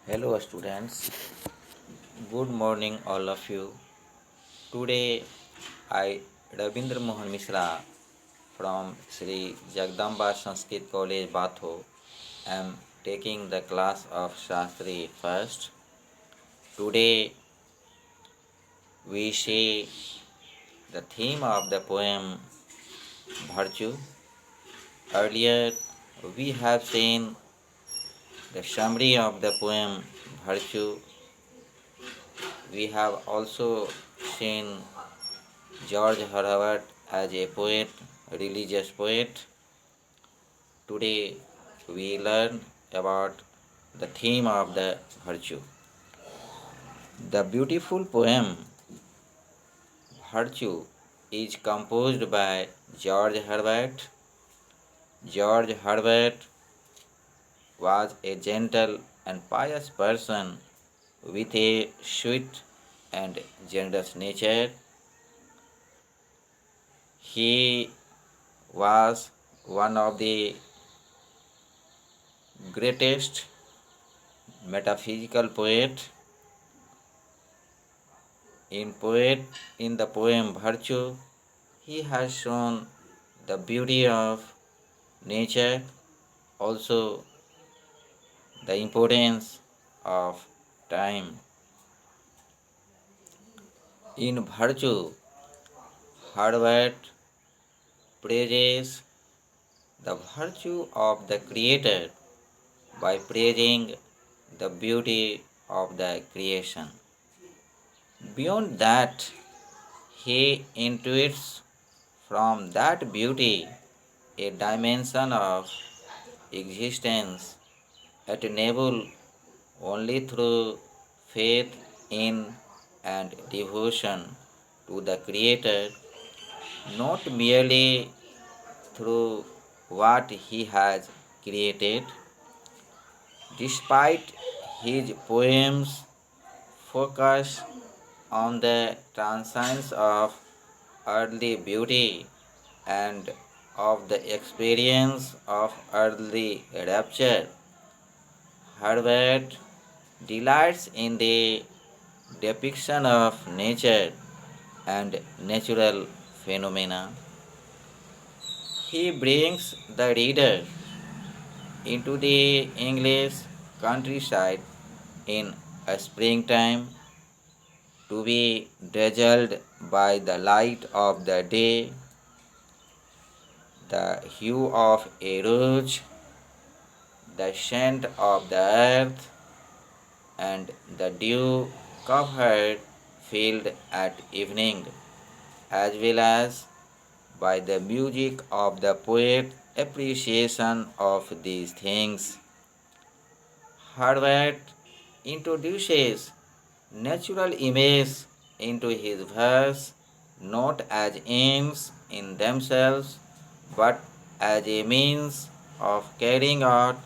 Hello students, good morning all of you. Today I Rabindra Mohan Mishra from Sri Jagdamba Sanskrit College Batho am taking the class of Shastri first. Today we see the theme of the poem Virtue. Earlier we have seen the summary of the poem Virtue. We have also seen George Herbert as a poet, religious poet. Today we learn about the theme of the virtue. The beautiful poem Virtue is composed by George Herbert. George Herbert was a gentle and pious person with a sweet and generous nature. He was one of the greatest metaphysical poet. In the poem Virtue, he has shown the beauty of nature, also the importance of time. In Virtue, Herbert praises the virtue of the Creator by praising the beauty of the creation. Beyond that, he intuits from that beauty a dimension of existence attainable only through faith in and devotion to the Creator, not merely through what He has created. Despite his poems focus on the transience of earthly beauty and of the experience of earthly rapture, Herbert delights in the depiction of nature and natural phenomena. He brings the reader into the English countryside in a springtime to be dazzled by the light of the day, the hue of a rose, the scent of the earth, and the dew covered field at evening, as well as by the music of the poet's appreciation of these things. Herbert introduces natural images into his verse not as ends in themselves but as a means of carrying out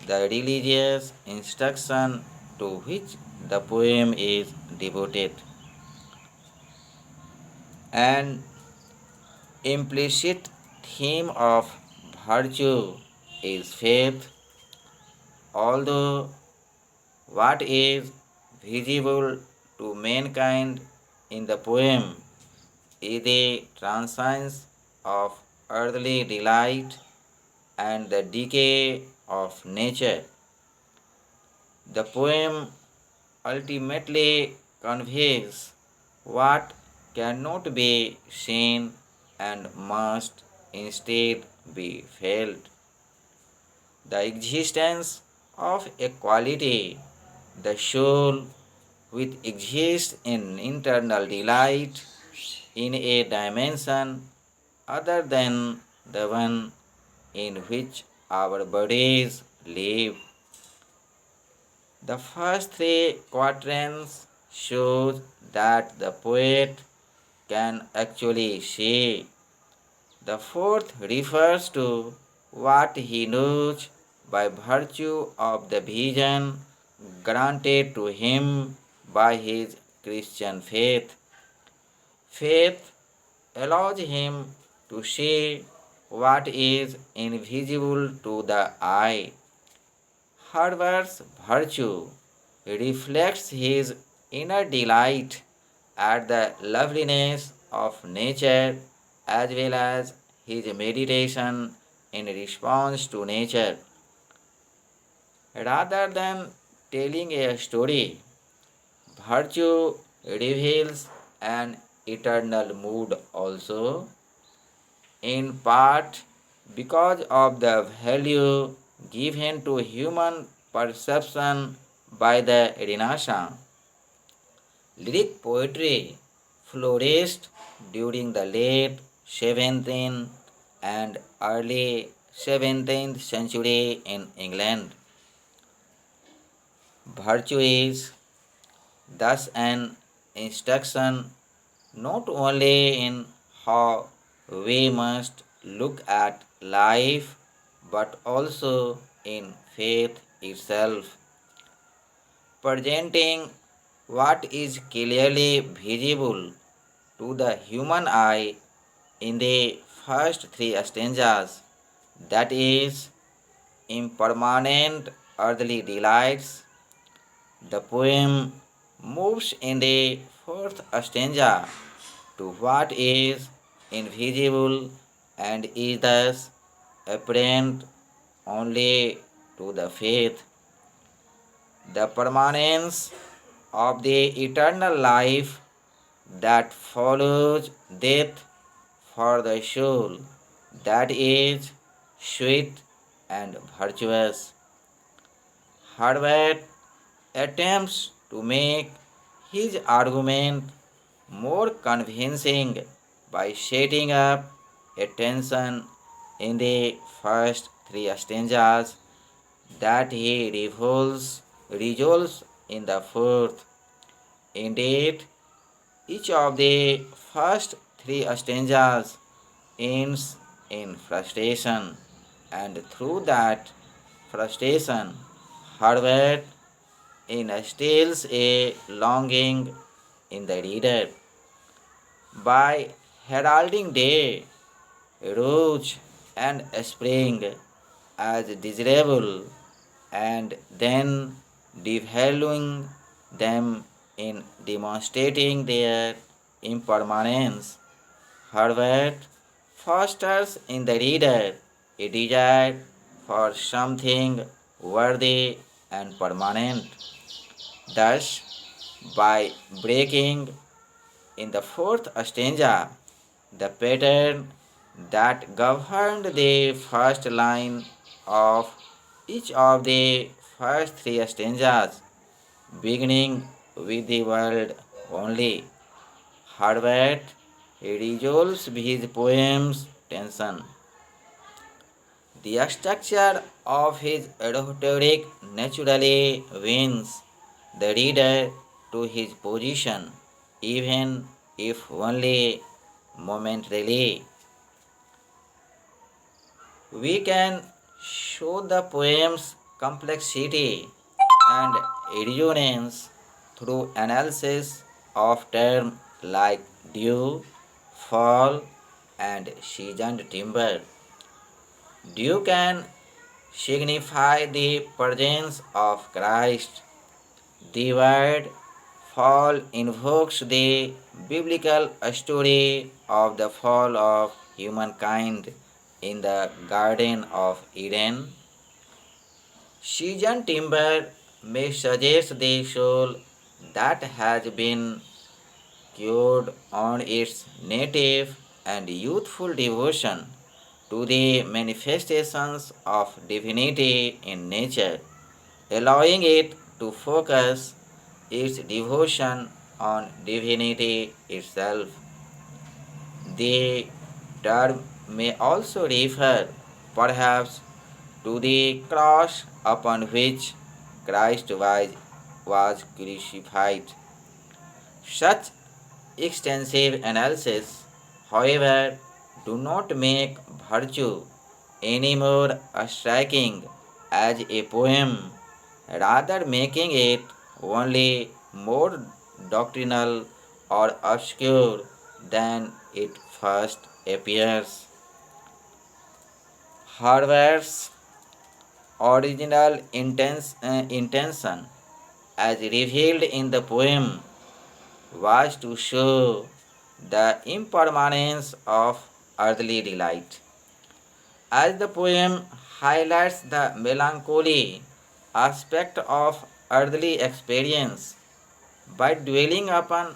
the religious instruction to which the poem is devoted. An implicit theme of virtue is faith, although what is visible to mankind in the poem is the transience of earthly delight and the decay of nature. The poem ultimately conveys what cannot be seen and must instead be felt. The existence of a quality, the soul, which exists in internal delight in a dimension other than the one in which our bodies live. The first three quatrains show that the poet can actually see. The fourth refers to what he knows by virtue of the vision granted to him by his Christian faith. Faith allows him to see what is invisible to the eye. Herbert's virtue reflects his inner delight at the loveliness of nature as well as his meditation in response to nature. Rather than telling a story, virtue reveals an eternal mood also, in part because of the value given to human perception by the Renaissance. Lyric poetry flourished during the late 17th and early 17th century in England. Virtue is thus an instruction not only in how we must look at life but also in faith itself, presenting what is clearly visible to the human eye in the first three stanzas, that is, impermanent earthly delights. The poem moves in the fourth stanza to what is invisible and is thus apparent only to the faith. The permanence of the eternal life that follows death for the soul, that is sweet and virtuous. Herbert attempts to make his argument more convincing by setting up a tension in the first three stanzas that he resolves in the fourth. Indeed, each of the first three stanzas ends in frustration, and through that frustration, Herbert instills a longing in the reader. By heralding day, rose, and spring as desirable, and then devaluing them in demonstrating their impermanence, Herbert fosters in the reader a desire for something worthy and permanent. Thus, by breaking in the fourth stanza the pattern that governed the first line of each of the first three stanzas, beginning with the word only, Herbert resolves his poem's tension. The structure of his rhetoric naturally wins the reader to his position, even if only momentarily. We can show the poem's complexity and resonance through analysis of terms like dew, fall, and seasoned timber. Dew can signify the presence of Christ. The word fall invokes the biblical story of the fall of humankind in the Garden of Eden. Seasoned timber may suggest the soul that has been cured on its native and youthful devotion to the manifestations of divinity in nature, allowing it to focus its devotion on divinity itself. The term may also refer, perhaps, to the cross upon which Christ was crucified. Such extensive analysis, however, do not make virtue any more striking as a poem, rather making it only more doctrinal or obscure than it first appears. Harvard's original intention as revealed in the poem, was to show the impermanence of earthly delight. As the poem highlights the melancholy aspect of earthly experience by dwelling upon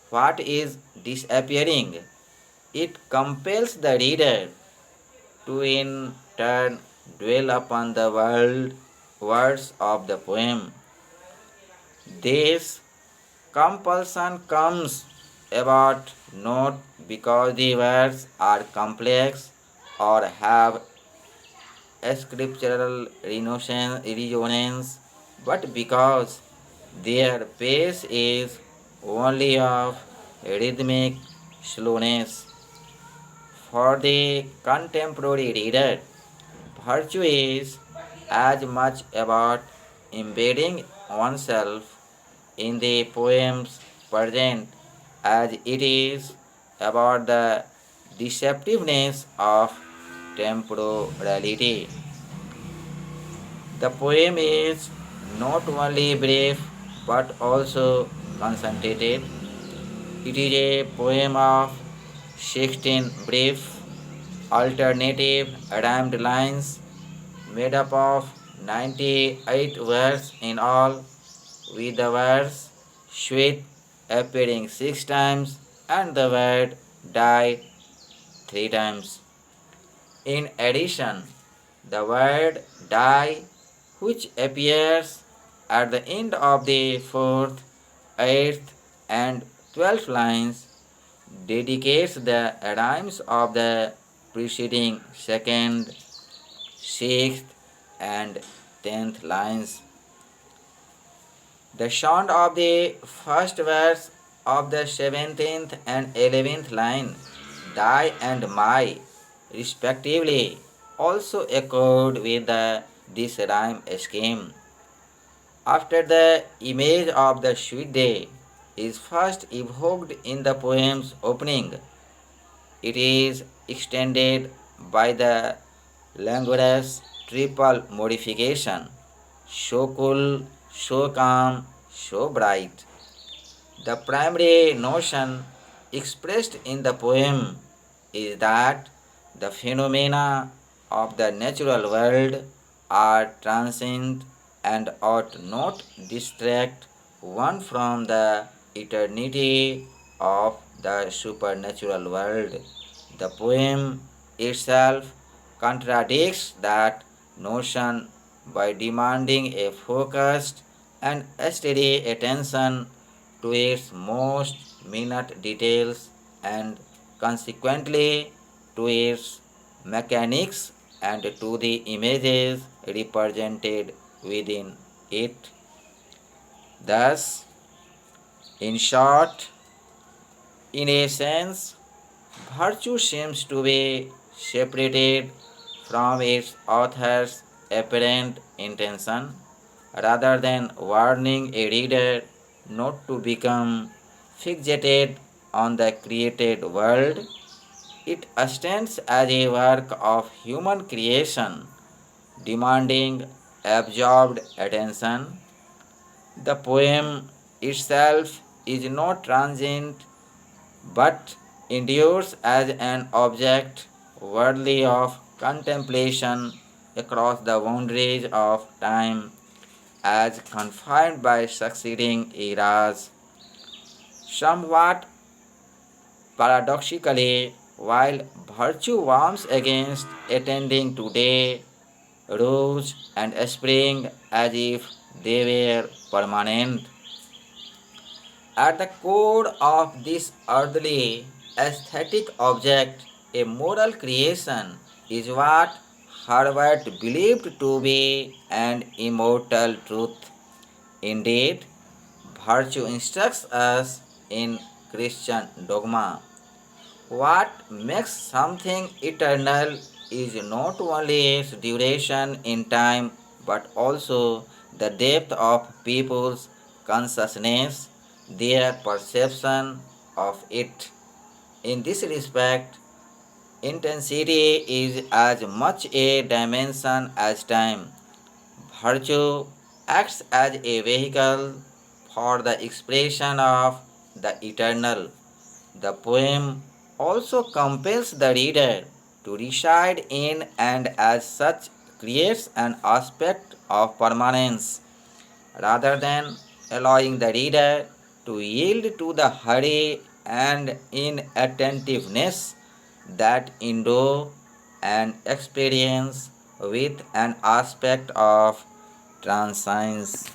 what is disappearing, it compels the reader to in turn dwell upon the words of the poem. This compulsion comes about not because the words are complex or have scriptural resonance, but because their pace is only of rhythmic slowness. For the contemporary reader, virtue is as much about embedding oneself in the poem's present as it is about the deceptiveness of temporality. The poem is not only brief but also concentrated. It is a poem of 16 brief, alternative, rhymed lines made up of 98 words in all, with the words sweet appearing 6 times and the word die 3 times. In addition, the word die, which appears at the end of the fourth, eighth, and 12th lines, dedicates the rhymes of the preceding second, sixth, and 10th lines. The sound of the first verse of the 17th and 11th line, die and my, respectively, also echoed with this rhyme scheme. After the image of the sweet day is first evoked in the poem's opening, it is extended by the languorous triple modification, so cool, so calm, so bright. The primary notion expressed in the poem is that the phenomena of the natural world are transient and ought not distract one from the eternity of the supernatural world. The poem itself contradicts that notion by demanding a focused and steady attention to its most minute details and consequently to its mechanics and to the images represented within it. Thus, in short, in a sense, virtue seems to be separated from its author's apparent intention rather than warning a reader not to become fixated on the created world. It stands as a work of human creation demanding absorbed attention. The poem itself is not transient but endures as an object worthy of contemplation across the boundaries of time as confined by succeeding eras. Somewhat paradoxically, while virtue warns against attending today, rose and spring as if they were permanent. At the core of this earthly aesthetic object, a moral creation, is what Herbert believed to be an immortal truth. Indeed, virtue instructs us in Christian dogma. What makes something eternal is not only its duration in time but also the depth of people's consciousness, their perception of it. In this respect, intensity is as much a dimension as time. Virtue acts as a vehicle for the expression of the eternal. The poem also compels the reader to reside in and as such creates an aspect of permanence rather than allowing the reader to yield to the hurry and inattentiveness that endow an experience with an aspect of transience.